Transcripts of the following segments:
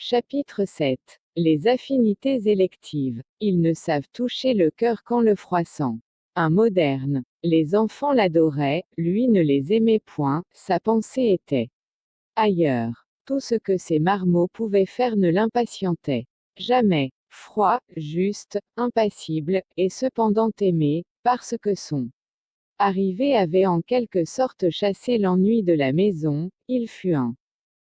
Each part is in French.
Chapitre 7. Les affinités électives. Ils ne savent toucher le cœur qu'en le froissant. Un moderne. Les enfants l'adoraient, lui ne les aimait point, sa pensée était ailleurs. Tout ce que ces marmots pouvaient faire ne l'impatientait jamais. Froid, juste, impassible, et cependant aimé, parce que son arrivée avait en quelque sorte chassé l'ennui de la maison, il fut un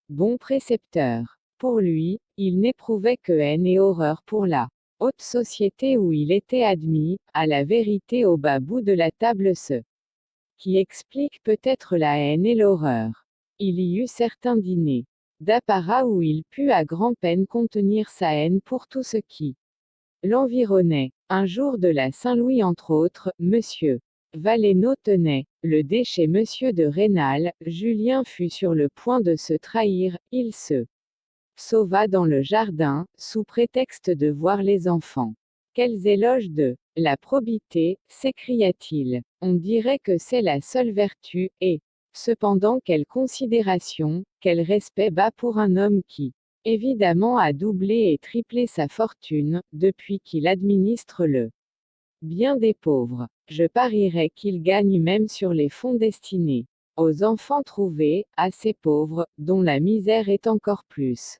bon précepteur. Pour lui, il n'éprouvait que haine et horreur pour la haute société où il était admis, à la vérité au bas bout de la table ce qui explique peut-être la haine et l'horreur. Il y eut certains dîners d'apparat où il put à grand-peine contenir sa haine pour tout ce qui l'environnait. Un jour de la Saint-Louis entre autres, monsieur Valenod tenait le dé chez monsieur de Rênal, Julien fut sur le point de se trahir, il se sauva dans le jardin, sous prétexte de voir les enfants. Quels éloges de la probité, s'écria-t-il. On dirait que c'est la seule vertu, et cependant quelle considération, quel respect bas pour un homme qui, évidemment a doublé et triplé sa fortune, depuis qu'il administre le bien des pauvres. Je parierais qu'il gagne même sur les fonds destinés aux enfants trouvés, à ces pauvres, dont la misère est encore plus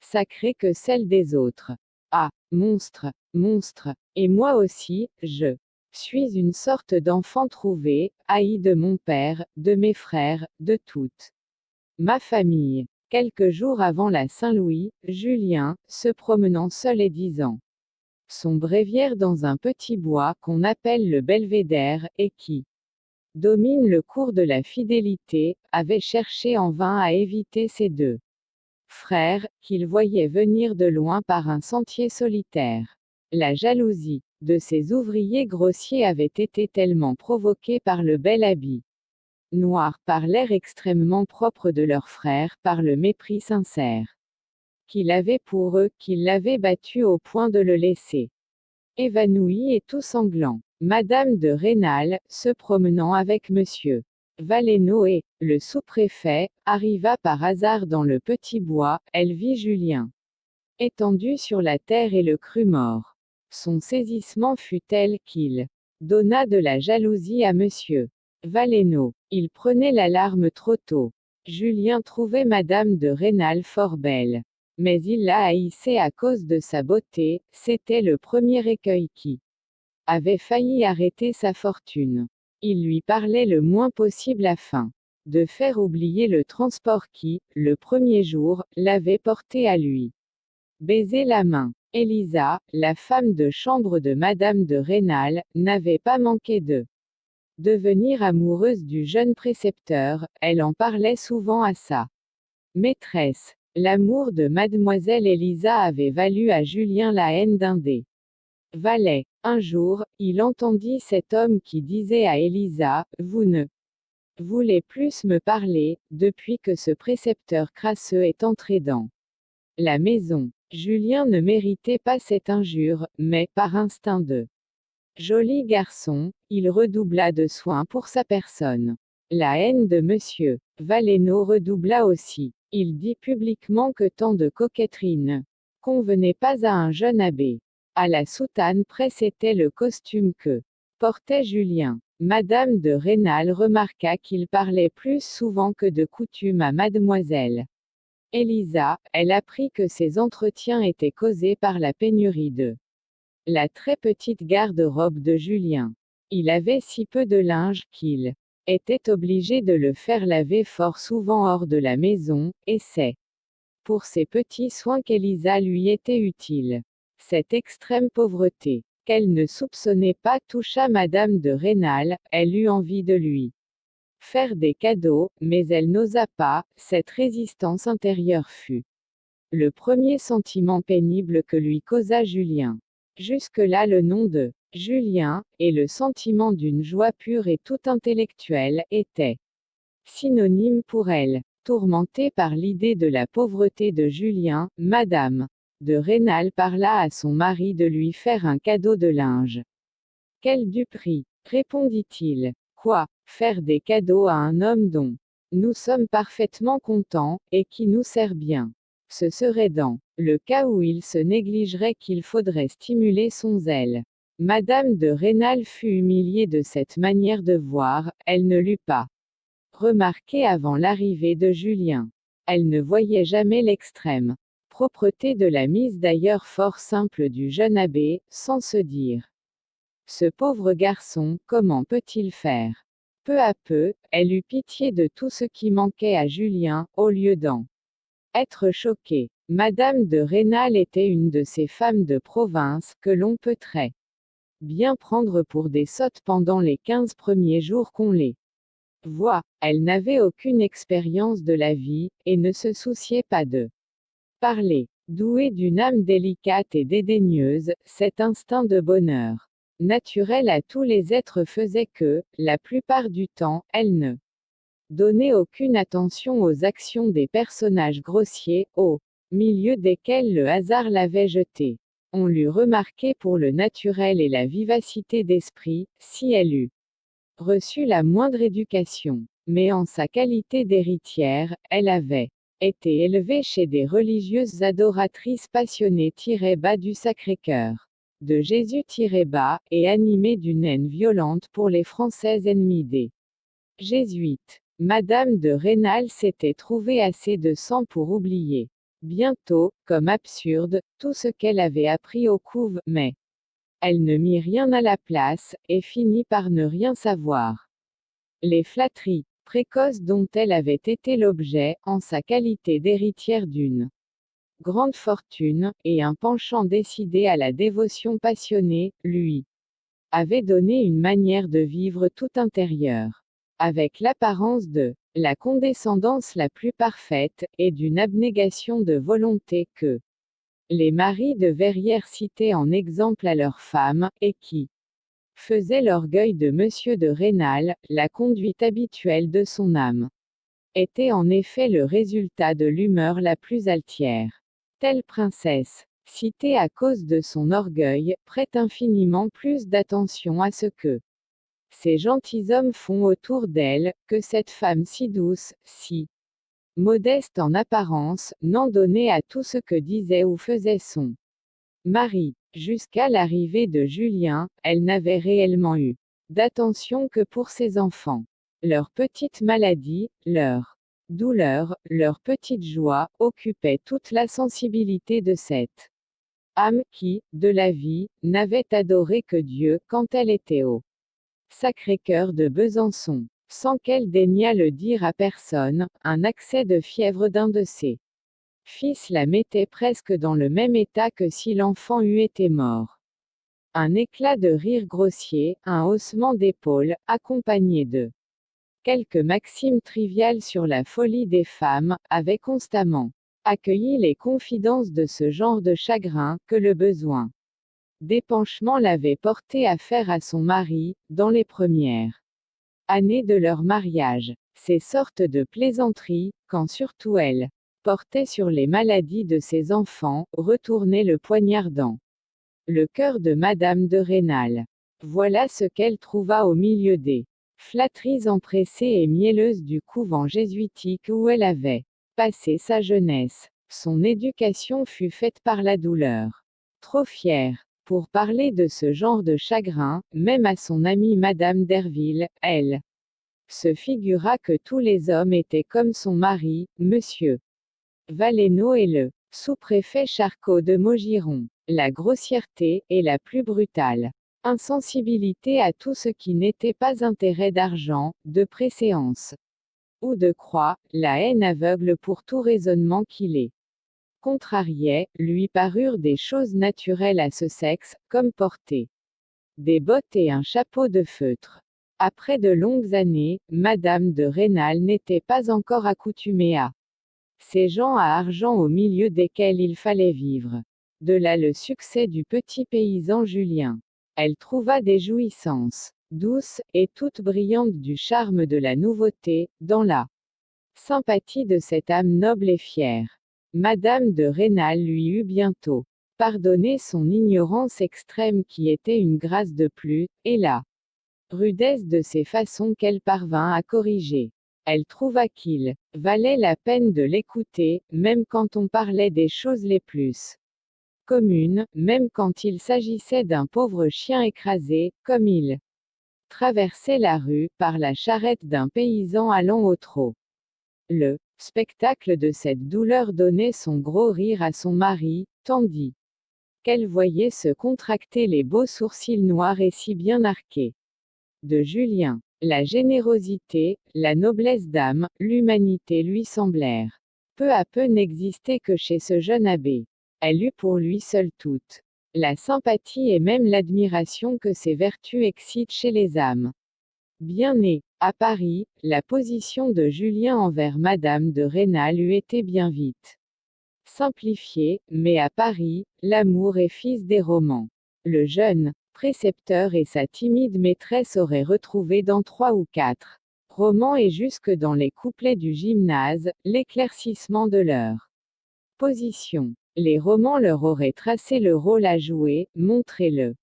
sacrée que celle des autres. Ah, monstre, monstre, et moi aussi, je suis une sorte d'enfant trouvé, haï de mon père, de mes frères, de toute ma famille. Quelques jours avant la Saint-Louis, Julien, se promenant seul et disant son bréviaire dans un petit bois qu'on appelle le Belvédère, et qui domine le cours de la fidélité, avait cherché en vain à éviter ces deux frères, qu'il voyait venir de loin par un sentier solitaire. La jalousie de ces ouvriers grossiers avait été tellement provoquée par le bel habit noir, par l'air extrêmement propre de leur frère, par le mépris sincère qu'il avait pour eux, qu'il l'avait battu au point de le laisser évanoui et tout sanglant. Madame de Rênal, se promenant avec monsieur Valenod et le sous-préfet, arriva par hasard dans le petit bois, elle vit Julien étendu sur la terre et le crut mort. Son saisissement fut tel qu'il donna de la jalousie à monsieur Valenod. Il prenait l'alarme trop tôt. Julien trouvait Madame de Rênal fort belle. Mais il la haïssait à cause de sa beauté, c'était le premier écueil qui avait failli arrêter sa fortune. Il lui parlait le moins possible afin de faire oublier le transport qui, le premier jour, l'avait porté à lui baiser la main. Élisa, la femme de chambre de Madame de Rênal, n'avait pas manqué de devenir amoureuse du jeune précepteur, elle en parlait souvent à sa maîtresse. L'amour de mademoiselle Élisa avait valu à Julien la haine d'un des valets. Un jour, il entendit cet homme qui disait à Élisa, « Vous ne voulez plus me parler, depuis que ce précepteur crasseux est entré dans la maison. » Julien ne méritait pas cette injure, mais, par instinct de joli garçon, il redoubla de soin pour sa personne. La haine de monsieur Valenod redoubla aussi. Il dit publiquement que tant de coquetterie ne convenait pas à un jeune abbé. À la soutane précétait le costume que portait Julien. Madame de Rênal remarqua qu'il parlait plus souvent que de coutume à mademoiselle Élisa. Elle apprit que ces entretiens étaient causés par la pénurie de la très petite garde-robe de Julien. Il avait si peu de linge qu'il était obligé de le faire laver fort souvent hors de la maison, et c'est pour ces petits soins qu'Élisa lui était utile. Cette extrême pauvreté, qu'elle ne soupçonnait pas, toucha Madame de Rênal. Elle eut envie de lui faire des cadeaux, mais elle n'osa pas. Cette résistance intérieure fut le premier sentiment pénible que lui causa Julien. Jusque-là le nom de Julien, et le sentiment d'une joie pure et tout intellectuelle, étaient synonymes pour elle. Tourmentée par l'idée de la pauvreté de Julien, Madame de Rênal parla à son mari de lui faire un cadeau de linge. Quel du prix, répondit-il. Quoi, faire des cadeaux à un homme dont nous sommes parfaitement contents, et qui nous sert bien. Ce serait dans le cas où il se négligerait qu'il faudrait stimuler son zèle. Madame de Rênal fut humiliée de cette manière de voir, elle ne l'eut pas remarqué avant l'arrivée de Julien. Elle ne voyait jamais l'extrême propreté de la mise d'ailleurs fort simple du jeune abbé, sans se dire: ce pauvre garçon, comment peut-il faire? Peu à peu, elle eut pitié de tout ce qui manquait à Julien, au lieu d'en être choquée. Madame de Rênal était une de ces femmes de province, que l'on peut très bien prendre pour des sottes pendant les 15 premiers jours qu'on les voit. Elle n'avait aucune expérience de la vie, et ne se souciait pas de parler. Douée d'une âme délicate et dédaigneuse, cet instinct de bonheur naturel à tous les êtres faisait que, la plupart du temps, elle ne donnait aucune attention aux actions des personnages grossiers, au milieu desquels le hasard l'avait jetée. On l'eût remarqué pour le naturel et la vivacité d'esprit, si elle eût reçu la moindre éducation. Mais en sa qualité d'héritière, elle avait été élevée chez des religieuses adoratrices passionnées-bas du Sacré-Cœur de Jésus-bas, et animée d'une haine violente pour les Français ennemis des Jésuites. Madame de Rênal s'était trouvée assez de sang pour oublier bientôt, comme absurde, tout ce qu'elle avait appris au couve, mais elle ne mit rien à la place, et finit par ne rien savoir. Les flatteries précoces dont elle avait été l'objet, en sa qualité d'héritière d'une grande fortune, et un penchant décidé à la dévotion passionnée, lui avaient donné une manière de vivre tout intérieure, avec l'apparence de la condescendance la plus parfaite, et d'une abnégation de volonté que les maris de Verrières citaient en exemple à leurs femmes, et qui faisait l'orgueil de Monsieur de Rênal. La conduite habituelle de son âme était en effet le résultat de l'humeur la plus altière. Telle princesse, citée à cause de son orgueil, prête infiniment plus d'attention à ce que ces gentilshommes font autour d'elle, que cette femme si douce, si modeste en apparence, n'en donnait à tout ce que disait ou faisait son mari. Jusqu'à l'arrivée de Julien, elle n'avait réellement eu d'attention que pour ses enfants. Leurs petites maladies, leurs douleurs, leurs petites joies, occupaient toute la sensibilité de cette âme qui, de la vie, n'avait adoré que Dieu quand elle était au Sacré-Cœur de Besançon. Sans qu'elle daignât le dire à personne, un accès de fièvre d'un de ses fils la mettait presque dans le même état que si l'enfant eût été mort. Un éclat de rire grossier, un haussement d'épaules, accompagné de quelques maximes triviales sur la folie des femmes, avaient constamment accueilli les confidences de ce genre de chagrin, que le besoin d'épanchement l'avait porté à faire à son mari, dans les premières années de leur mariage. Ces sortes de plaisanteries, quand surtout elle portait sur les maladies de ses enfants, retournaient le poignard dans le cœur de Madame de Rênal. Voilà ce qu'elle trouva au milieu des flatteries empressées et mielleuses du couvent jésuitique où elle avait passé sa jeunesse. Son éducation fut faite par la douleur. Trop fière pour parler de ce genre de chagrin, même à son amie Madame Derville, elle se figura que tous les hommes étaient comme son mari, Monsieur Valenod et le sous-préfet Charcot de Maugiron. La grossièreté est la plus brutale insensibilité à tout ce qui n'était pas intérêt d'argent, de préséance ou de croix, la haine aveugle pour tout raisonnement qui les contrariait, lui parurent des choses naturelles à ce sexe, comme porter des bottes et un chapeau de feutre. Après de longues années, Madame de Rênal n'était pas encore accoutumée à ces gens à argent au milieu desquels il fallait vivre. De là le succès du petit paysan Julien. Elle trouva des jouissances douces, et toutes brillantes du charme de la nouveauté, dans la sympathie de cette âme noble et fière. Madame de Rênal lui eut bientôt pardonné son ignorance extrême qui était une grâce de plus, et la rudesse de ses façons qu'elle parvint à corriger. Elle trouva qu'il valait la peine de l'écouter, même quand on parlait des choses les plus communes, même quand il s'agissait d'un pauvre chien écrasé, comme il traversait la rue, par la charrette d'un paysan allant au trot. Le spectacle de cette douleur donnait son gros rire à son mari, tandis qu'elle voyait se contracter les beaux sourcils noirs et si bien arqués de Julien. La générosité, la noblesse d'âme, l'humanité lui semblèrent peu à peu n'exister que chez ce jeune abbé. Elle eut pour lui seul toute la sympathie et même l'admiration que ces vertus excitent chez les âmes bien nées. À Paris, la position de Julien envers Madame de Rênal eût été bien vite simplifiée, mais à Paris, l'amour est fils des romans. Le jeune précepteur et sa timide maîtresse auraient retrouvé dans 3 ou 4 romans et jusque dans les couplets du gymnase, l'éclaircissement de leur position. Les romans leur auraient tracé le rôle à jouer, montré le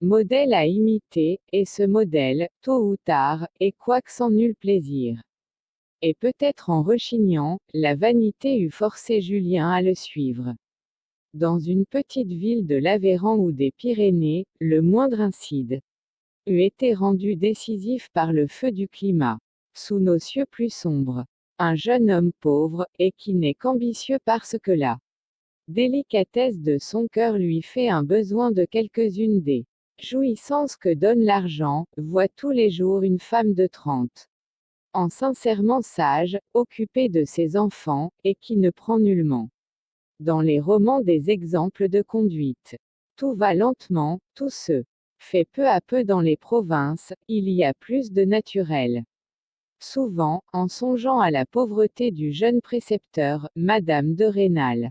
modèle à imiter, et ce modèle, tôt ou tard, et quoique sans nul plaisir, et peut-être en rechignant, la vanité eût forcé Julien à le suivre. Dans une petite ville de l'Aveyron ou des Pyrénées, le moindre incide eût été rendu décisif par le feu du climat. Sous nos cieux plus sombres, un jeune homme pauvre, et qui n'est qu'ambitieux parce que la délicatesse de son cœur lui fait un besoin de quelques-unes des jouissances que donne l'argent, voit tous les jours une femme de 30 ans sincèrement sage, occupée de ses enfants, et qui ne prend nullement dans les romans des exemples de conduite. Tout va lentement, tout se fait peu à peu dans les provinces, il y a plus de naturel. Souvent, en songeant à la pauvreté du jeune précepteur, Madame de Rênal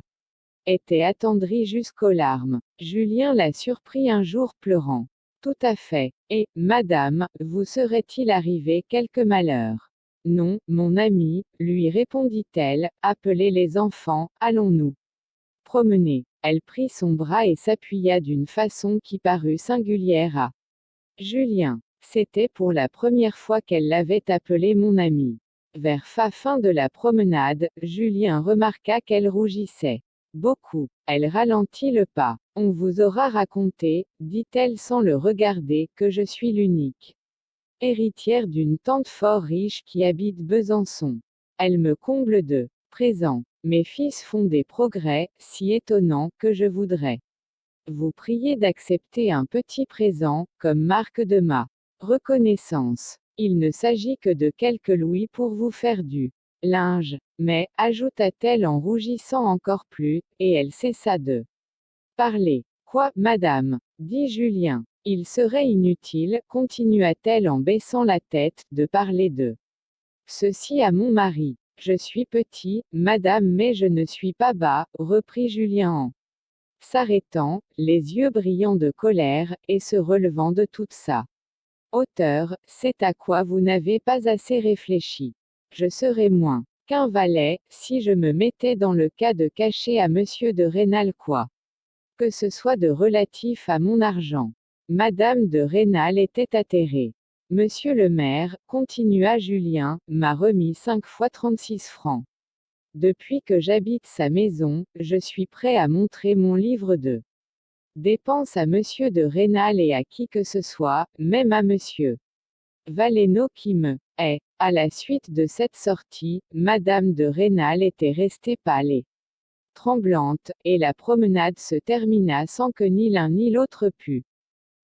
était attendrie jusqu'aux larmes. Julien la surprit un jour pleurant. Tout à fait. Et, Madame, vous serait-il arrivé quelque malheur? Non, mon ami, lui répondit-elle, appelez les enfants, allons-nous promener. Elle prit son bras et s'appuya d'une façon qui parut singulière à Julien. C'était pour la première fois qu'elle l'avait appelé mon ami. Vers fin de la promenade, Julien remarqua qu'elle rougissait beaucoup. Elle ralentit le pas. On vous aura raconté, dit-elle sans le regarder, que je suis l'unique héritière d'une tante fort riche qui habite Besançon. Elle me comble de présents. Mes fils font des progrès, si étonnants, que je voudrais vous prier d'accepter un petit présent, comme marque de ma reconnaissance. Il ne s'agit que de quelques louis pour vous faire du linge. Mais, ajouta-t-elle en rougissant encore plus, et elle cessa de parler. Quoi, madame? Dit Julien. Il serait inutile, continua-t-elle en baissant la tête, de parler de ceci à mon mari. Je suis petit, madame, mais je ne suis pas bas, reprit Julien en s'arrêtant, les yeux brillants de colère, et se relevant de toute sa hauteur. C'est à quoi vous n'avez pas assez réfléchi. Je serais moins qu'un valet, si je me mettais dans le cas de cacher à monsieur de Rênal quoi que ce soit de relatif à mon argent. Madame de Rênal était atterrée. Monsieur le maire, continua Julien, m'a remis 5 fois 36 francs. Depuis que j'habite sa maison, je suis prêt à montrer mon livre de dépenses à monsieur de Rênal et à qui que ce soit, même à monsieur Valenod qui me est. À la suite de cette sortie, Madame de Rênal était restée pâle et tremblante, et la promenade se termina sans que ni l'un ni l'autre pût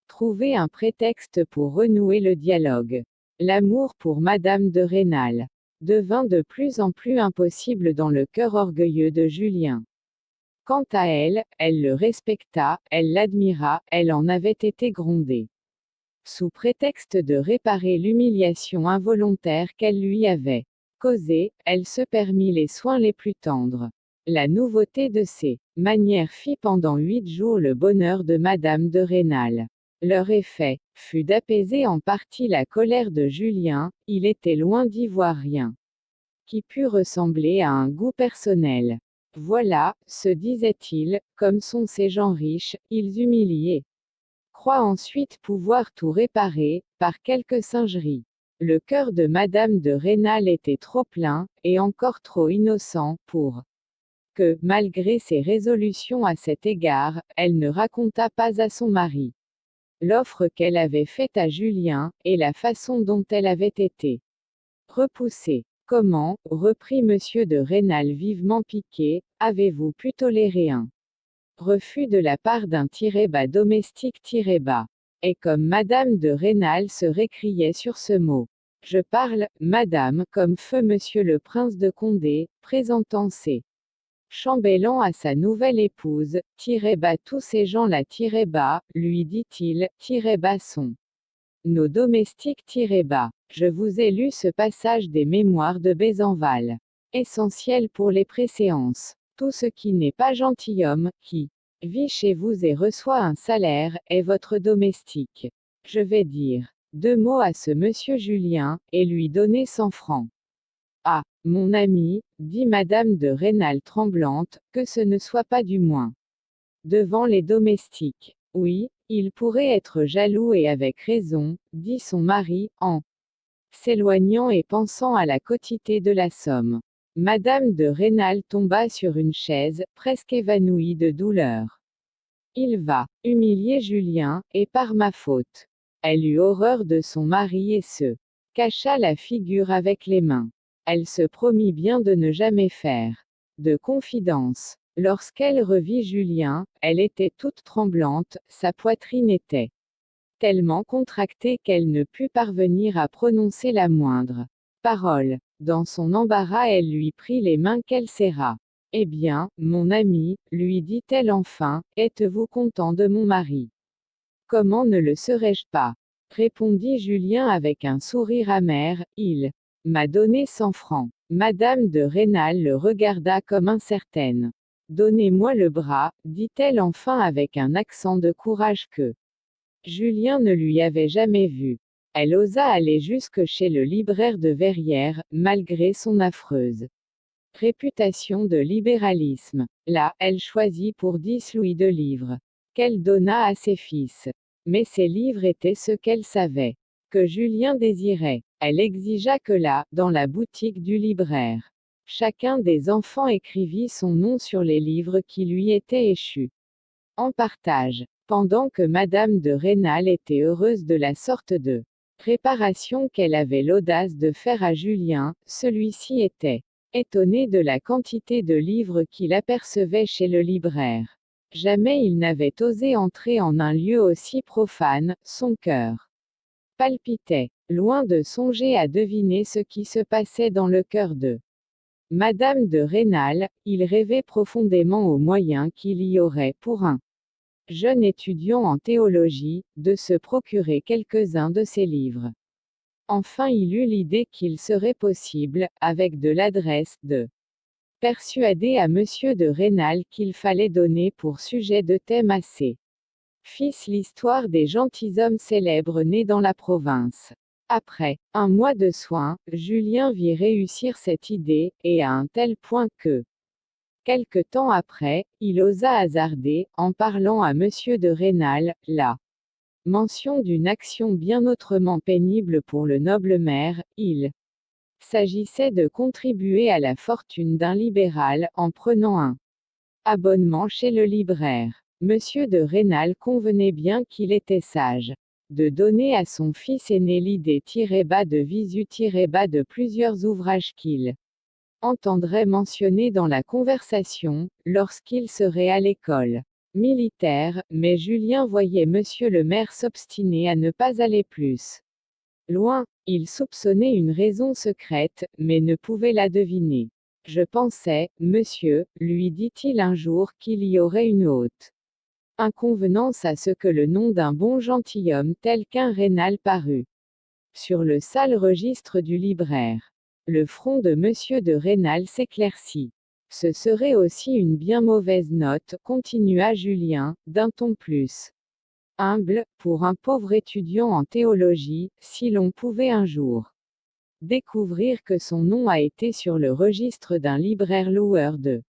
trouver un prétexte pour renouer le dialogue. L'amour pour Madame de Rênal devint de plus en plus impossible dans le cœur orgueilleux de Julien. Quant à elle, elle le respecta, elle l'admira, elle en avait été grondée. Sous prétexte de réparer l'humiliation involontaire qu'elle lui avait causée, elle se permit les soins les plus tendres. La nouveauté de ses manières fit pendant 8 jours le bonheur de Madame de Rênal. Leur effet fut d'apaiser en partie la colère de Julien, il était loin d'y voir rien qui pût ressembler à un goût personnel. Voilà, se disait-il, comme sont ces gens riches, ils humilient et croient ensuite pouvoir tout réparer, par quelque singerie. Le cœur de Madame de Rênal était trop plein, et encore trop innocent, pour que, malgré ses résolutions à cet égard, elle ne racontât pas à son mari l'offre qu'elle avait faite à Julien, et la façon dont elle avait été repoussée. Comment, reprit monsieur de Rênal vivement piqué, avez-vous pu tolérer un refus de la part d'un domestique Et comme madame de Rênal se récriait sur ce mot. Je parle, madame, comme feu monsieur le prince de Condé, présentant ses chambellan à sa nouvelle épouse, tous ces gens là, lui dit-il, sont nos domestiques, je vous ai lu ce passage des mémoires de Bézenval. Essentiel pour les préséances. Tout ce qui n'est pas gentilhomme, qui vit chez vous et reçoit un salaire, est votre domestique. Je vais dire 2 mots à ce monsieur Julien, et lui donner 100 francs. Ah, mon ami, dit madame de Rênal tremblante, que ce ne soit pas du moins devant les domestiques. Oui, il pourrait être jaloux et avec raison, dit son mari, en s'éloignant et pensant à la quotité de la somme. Madame de Rênal tomba sur une chaise, presque évanouie de douleur. Il va humilier Julien, et par ma faute. Elle eut horreur de son mari et se cacha la figure avec les mains. Elle se promit bien de ne jamais faire de confidence. Lorsqu'elle revit Julien, elle était toute tremblante, sa poitrine était tellement contractée qu'elle ne put parvenir à prononcer la moindre parole. Dans son embarras, elle lui prit les mains qu'elle serra. Eh bien, mon ami, lui dit-elle enfin, êtes-vous content de mon mari? Comment ne le serais-je pas? Répondit Julien avec un sourire amer, il m'a donné 100 francs. Madame de Rênal le regarda comme incertaine. Donnez-moi le bras, dit-elle enfin avec un accent de courage que Julien ne lui avait jamais vu. Elle osa aller jusque chez le libraire de Verrières, malgré son affreuse réputation de libéralisme. Là, elle choisit pour 10 louis de livres, qu'elle donna à ses fils. Mais ces livres étaient ce qu'elle savait que Julien désirait. Elle exigea que là, dans la boutique du libraire, chacun des enfants écrivit son nom sur les livres qui lui étaient échus en partage. Pendant que Madame de Rênal était heureuse de la sorte de réparation qu'elle avait l'audace de faire à Julien, celui-ci était étonné de la quantité de livres qu'il apercevait chez le libraire. Jamais il n'avait osé entrer en un lieu aussi profane, son cœur palpitait, loin de songer à deviner ce qui se passait dans le cœur de Madame de Rênal. Il rêvait profondément aux moyens qu'il y aurait pour un jeune étudiant en théologie, de se procurer quelques-uns de ses livres. Enfin il eut l'idée qu'il serait possible, avec de l'adresse, de persuader à monsieur de Rênal qu'il fallait donner pour sujet de thème à ses fils l'histoire des gentilshommes célèbres nés dans la province. Après un mois de soins, Julien vit réussir cette idée, et à un tel point que quelque temps après, il osa hasarder, en parlant à monsieur de Rênal, la mention d'une action bien autrement pénible pour le noble maire. Il s'agissait de contribuer à la fortune d'un libéral, en prenant un abonnement chez le libraire. Monsieur de Rênal convenait bien qu'il était sage de donner à son fils aîné l'idée de visu de plusieurs ouvrages qu'il entendrait mentionner dans la conversation, lorsqu'il serait à l'école militaire, mais Julien voyait monsieur le maire s'obstiner à ne pas aller plus loin. Il soupçonnait une raison secrète, mais ne pouvait la deviner. Je pensais, monsieur, lui dit-il un jour, qu'il y aurait une haute inconvenance à ce que le nom d'un bon gentilhomme tel qu'un Rênal parût sur le sale registre du libraire. Le front de monsieur de Rênal s'éclaircit. Ce serait aussi une bien mauvaise note, continua Julien, d'un ton plus humble, pour un pauvre étudiant en théologie, si l'on pouvait un jour découvrir que son nom a été sur le registre d'un libraire loueur de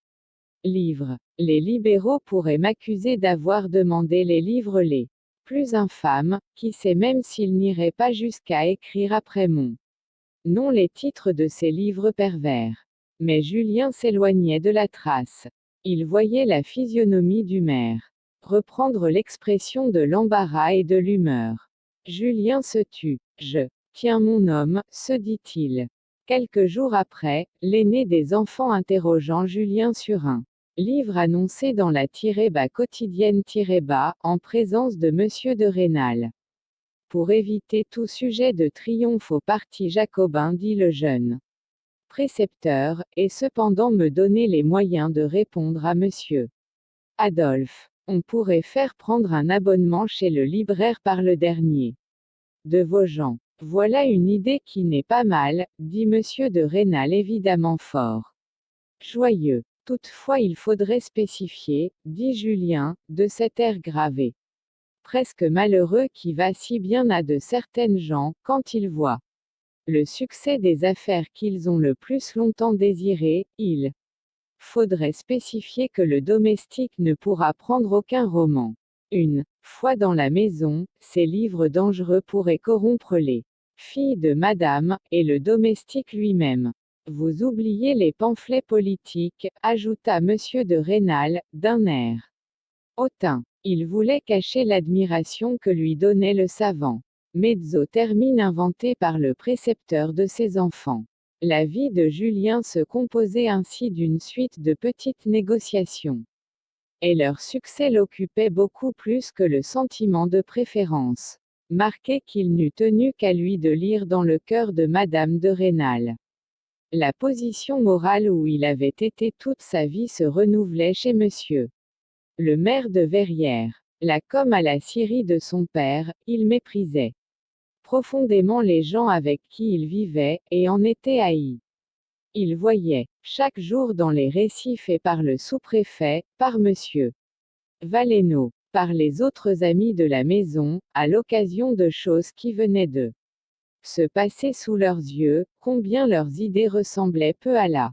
livres. Les libéraux pourraient m'accuser d'avoir demandé les livres les Plus infâme, qui sait même s'il n'irait pas jusqu'à écrire après mon nom les titres de ses livres pervers. Mais Julien s'éloignait de la trace. Il voyait la physionomie du maire reprendre l'expression de l'embarras et de l'humeur. Julien se tut. Tiens mon homme, se dit-il. Quelques jours après, l'aîné des enfants interrogeant Julien sur un livre annoncé dans la quotidienne en présence de Monsieur de Rênal. Pour éviter tout sujet de triomphe au parti jacobin, dit le jeune précepteur, et cependant me donner les moyens de répondre à Monsieur Adolphe. On pourrait faire prendre un abonnement chez le libraire par le dernier de Vosges. Voilà une idée qui n'est pas mal, dit Monsieur de Rênal évidemment fort joyeux. Toutefois il faudrait spécifier, dit Julien, de cet air gravé presque malheureux qui va si bien à de certaines gens, quand ils voient le succès des affaires qu'ils ont le plus longtemps désiré, il faudrait spécifier que le domestique ne pourra prendre aucun roman. Une fois dans la maison, ces livres dangereux pourraient corrompre les filles de madame, et le domestique lui-même. Vous oubliez les pamphlets politiques, ajouta Monsieur de Rênal, d'un air hautain. Il voulait cacher l'admiration que lui donnait le savant mezzo termine inventé par le précepteur de ses enfants. La vie de Julien se composait ainsi d'une suite de petites négociations. Et leur succès l'occupait beaucoup plus que le sentiment de préférence marqué qu'il n'eût tenu qu'à lui de lire dans le cœur de Madame de Rênal. La position morale où il avait été toute sa vie se renouvelait chez Monsieur le maire de Verrières. Là comme à la scierie de son père, il méprisait profondément les gens avec qui il vivait, et en était haï. Il voyait, chaque jour dans les récits faits par le sous-préfet, par Monsieur Valenod, par les autres amis de la maison, à l'occasion de choses qui venaient de se passer sous leurs yeux, combien leurs idées ressemblaient peu à la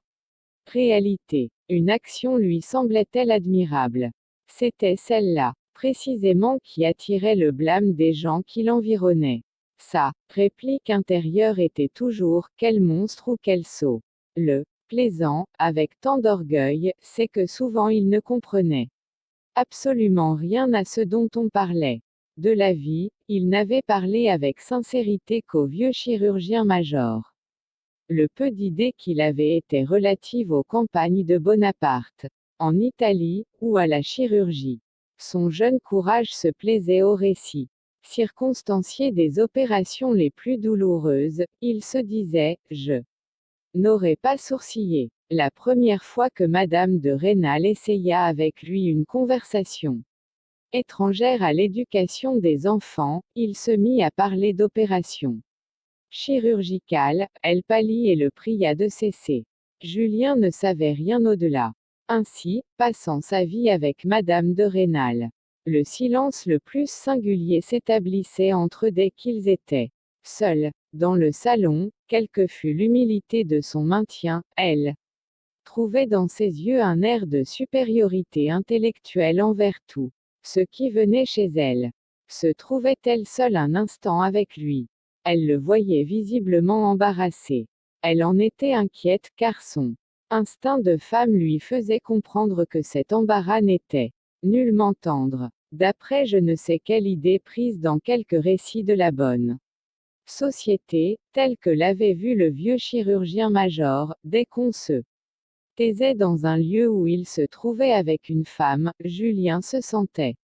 réalité. Une action lui semblait-elle admirable. C'était celle-là, précisément, qui attirait le blâme des gens qui l'environnaient. Sa réplique intérieure était toujours « quel monstre ou quel sot ». Le plaisant, avec tant d'orgueil, c'est que souvent il ne comprenait absolument rien à ce dont on parlait. De la vie, il n'avait parlé avec sincérité qu'au vieux chirurgien-major. Le peu d'idées qu'il avait étaient relatives aux campagnes de Bonaparte, en Italie, ou à la chirurgie. Son jeune courage se plaisait au récit circonstancié des opérations les plus douloureuses. Il se disait, je n'aurais pas sourcillé la première fois que Madame de Rênal essaya avec lui une conversation étrangère à l'éducation des enfants. Il se mit à parler d'opérations chirurgicales. Elle pâlit et le pria de cesser. Julien ne savait rien au-delà. Ainsi, passant sa vie avec Madame de Rênal, le silence le plus singulier s'établissait entre eux dès qu'ils étaient seuls dans le salon. Quelle que fût l'humilité de son maintien, elle trouvait dans ses yeux un air de supériorité intellectuelle envers tout ce qui venait chez elle. Se trouvait-elle seule un instant avec lui? Elle le voyait visiblement embarrassé. Elle en était inquiète car son instinct de femme lui faisait comprendre que cet embarras n'était nullement tendre. D'après je ne sais quelle idée prise dans quelques récits de la bonne société, telle que l'avait vu le vieux chirurgien-major, dès qu'on se taisait dans un lieu où il se trouvait avec une femme, Julien se sentait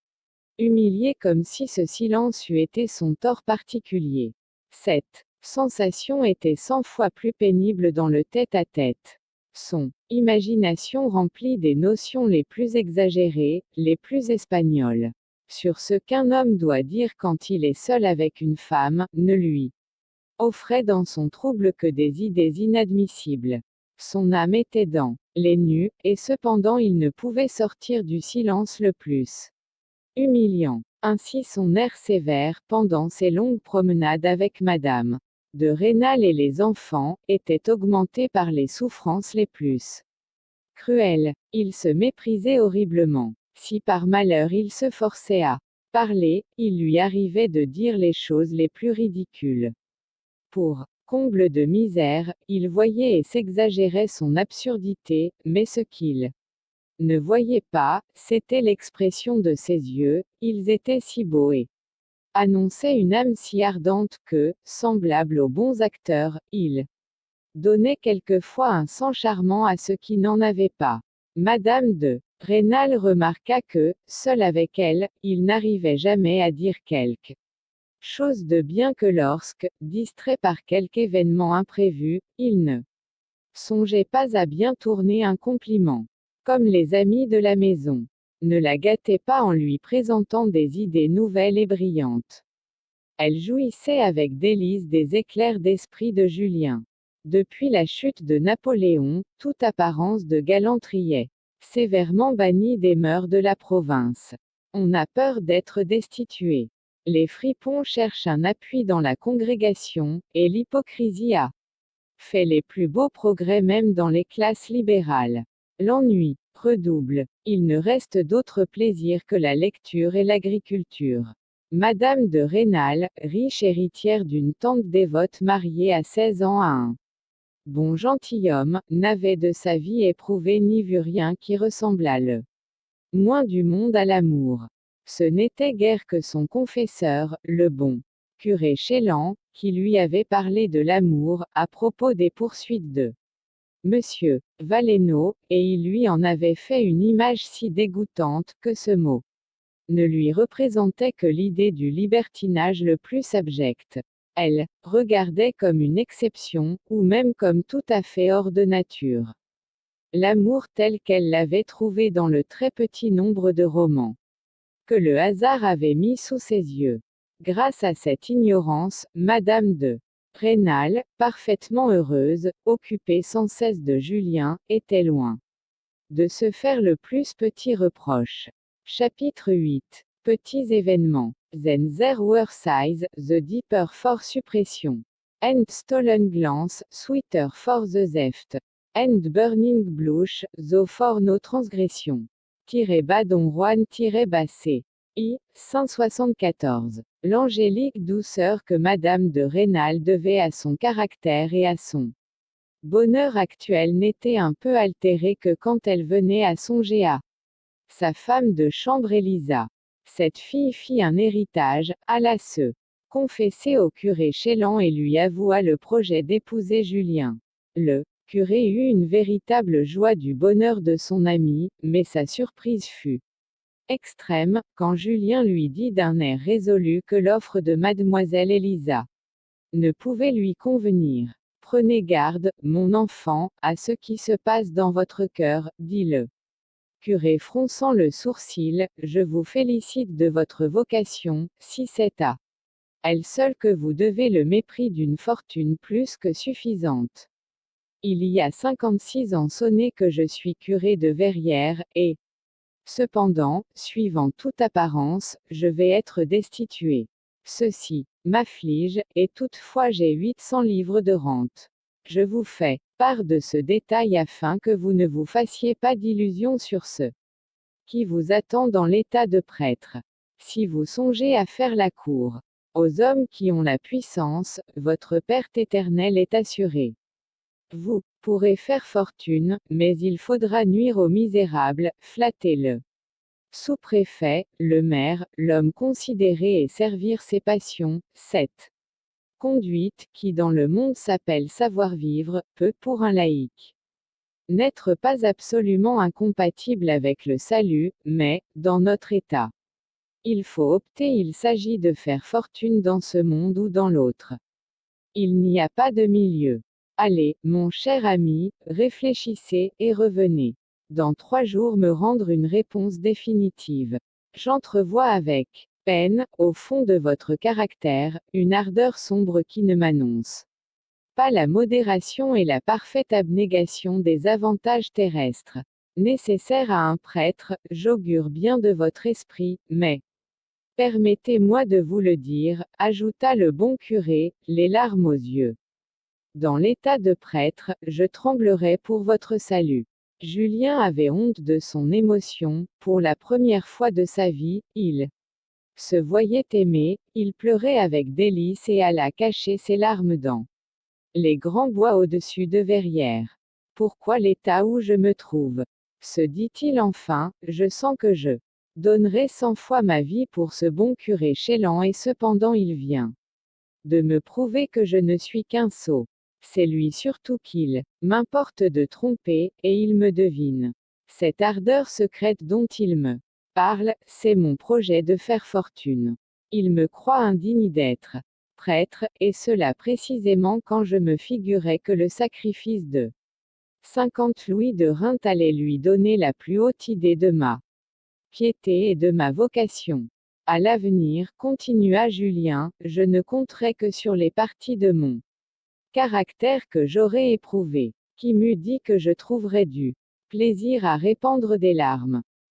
humilié comme si ce silence eût été son tort particulier. Cette sensation était 100 fois plus pénible dans le tête-à-tête. Son imagination remplie des notions les plus exagérées, les plus espagnoles, sur ce qu'un homme doit dire quand il est seul avec une femme, ne lui offrait dans son trouble que des idées inadmissibles. Son âme était dans les nues, et cependant il ne pouvait sortir du silence le plus humiliant. Ainsi son air sévère, pendant ses longues promenades avec Madame de Rênal et les enfants, était augmenté par les souffrances les plus cruelles. Il se méprisait horriblement. Si par malheur il se forçait à Parler, il lui arrivait de dire les choses les plus ridicules. Pour comble de misère, il voyait et s'exagérait son absurdité, mais ce qu'il ne voyait pas, c'était l'expression de ses yeux, ils étaient si beaux et annonçaient une âme si ardente que, semblable aux bons acteurs, il donnait quelquefois un sang charmant à ceux qui n'en avaient pas. Madame de Rênal remarqua que, seul avec elle, il n'arrivait jamais à dire quelque chose de bien que lorsque, distrait par quelque événement imprévu, il ne songeait pas à bien tourner un compliment. Comme les amis de la maison ne la gâtaient pas en lui présentant des idées nouvelles et brillantes. Elle jouissait avec délice des éclairs d'esprit de Julien. Depuis la chute de Napoléon, toute apparence de galanterie est sévèrement bannie des mœurs de la province. On a peur d'être destitué. Les fripons cherchent un appui dans la congrégation, et l'hypocrisie a fait les plus beaux progrès même dans les classes libérales. L'ennui redouble. Il ne reste d'autre plaisir que la lecture et l'agriculture. Madame de Rênal, riche héritière d'une tante dévote mariée à 16 ans à un bon gentilhomme, n'avait de sa vie éprouvé ni vu rien qui ressemblât le moins du monde à l'amour. Ce n'était guère que son confesseur, le bon curé Chélan, qui lui avait parlé de l'amour, à propos des poursuites de Monsieur Valenod, et il lui en avait fait une image si dégoûtante, que ce mot ne lui représentait que l'idée du libertinage le plus abject. Elle regardait comme une exception, ou même comme tout à fait hors de nature, l'amour tel qu'elle l'avait trouvé dans le très petit nombre de romans que le hasard avait mis sous ses yeux. Grâce à cette ignorance, Madame de Rênal, parfaitement heureuse, occupée sans cesse de Julien, était loin de se faire le plus petit reproche. Chapitre 8. Petits événements. Then there were sighs, the deeper for suppression. And stolen glance, sweeter for the theft. And burning blush, though for no transgression. Badon Juan Bassé. I. 174. L'angélique douceur que Madame de Rênal devait à son caractère et à son bonheur actuel n'était un peu altéré que quand elle venait à songer à sa femme de chambre Élisa. Cette fille fit un héritage, alla se confesser au curé Chélan et lui avoua le projet d'épouser Julien. Le curé eut une véritable joie du bonheur de son ami, mais sa surprise fut extrême, quand Julien lui dit d'un air résolu que l'offre de mademoiselle Élisa ne pouvait lui convenir. Prenez garde, mon enfant, à ce qui se passe dans votre cœur, dit le curé fronçant le sourcil, je vous félicite de votre vocation, si c'est à elle seule que vous devez le mépris d'une fortune plus que suffisante. Il y a 56 ans sonnés que je suis curé de Verrières, et cependant, suivant toute apparence, je vais être destitué. Ceci m'afflige, et toutefois j'ai 800 livres de rente. Je vous fais part de ce détail afin que vous ne vous fassiez pas d'illusions sur ce qui vous attend dans l'état de prêtre. Si vous songez à faire la cour aux hommes qui ont la puissance, votre perte éternelle est assurée. Vous pourrez faire fortune, mais il faudra nuire aux misérables, flatter le sous-préfet, le maire, l'homme considéré et servir ses passions. Cette conduite, qui dans le monde s'appelle savoir-vivre, peut, pour un laïc, n'être pas absolument incompatible avec le salut, mais, dans notre état, il faut opter, il s'agit de faire fortune dans ce monde ou dans l'autre. Il n'y a pas de milieu. Allez, mon cher ami, réfléchissez, et revenez dans 3 jours me rendre une réponse définitive. J'entrevois avec peine, au fond de votre caractère, une ardeur sombre qui ne m'annonce pas la modération et la parfaite abnégation des avantages terrestres nécessaires à un prêtre. J'augure bien de votre esprit, mais permettez-moi de vous le dire, ajouta le bon curé, les larmes aux yeux. Dans l'état de prêtre, je tremblerai pour votre salut. Julien avait honte de son émotion. Pour la première fois de sa vie, il se voyait aimé, il pleurait avec délice et alla cacher ses larmes dans les grands bois au-dessus de Verrières. Pourquoi l'état où je me trouve? Se dit-il enfin, je sens que je donnerais 100 fois ma vie pour ce bon curé Chélan et cependant il vient de me prouver que je ne suis qu'un sot. C'est lui surtout qu'il m'importe de tromper, et il me devine. Cette ardeur secrète dont il me parle, c'est mon projet de faire fortune. Il me croit indigne d'être prêtre, et cela précisément quand je me figurais que le sacrifice de 50 louis de rente allait lui donner la plus haute idée de ma piété et de ma vocation. À l'avenir, continua Julien, je ne compterai que sur les parties de mon caractère que j'aurais éprouvé. Qui m'eût dit que je trouverais du plaisir à répandre des larmes?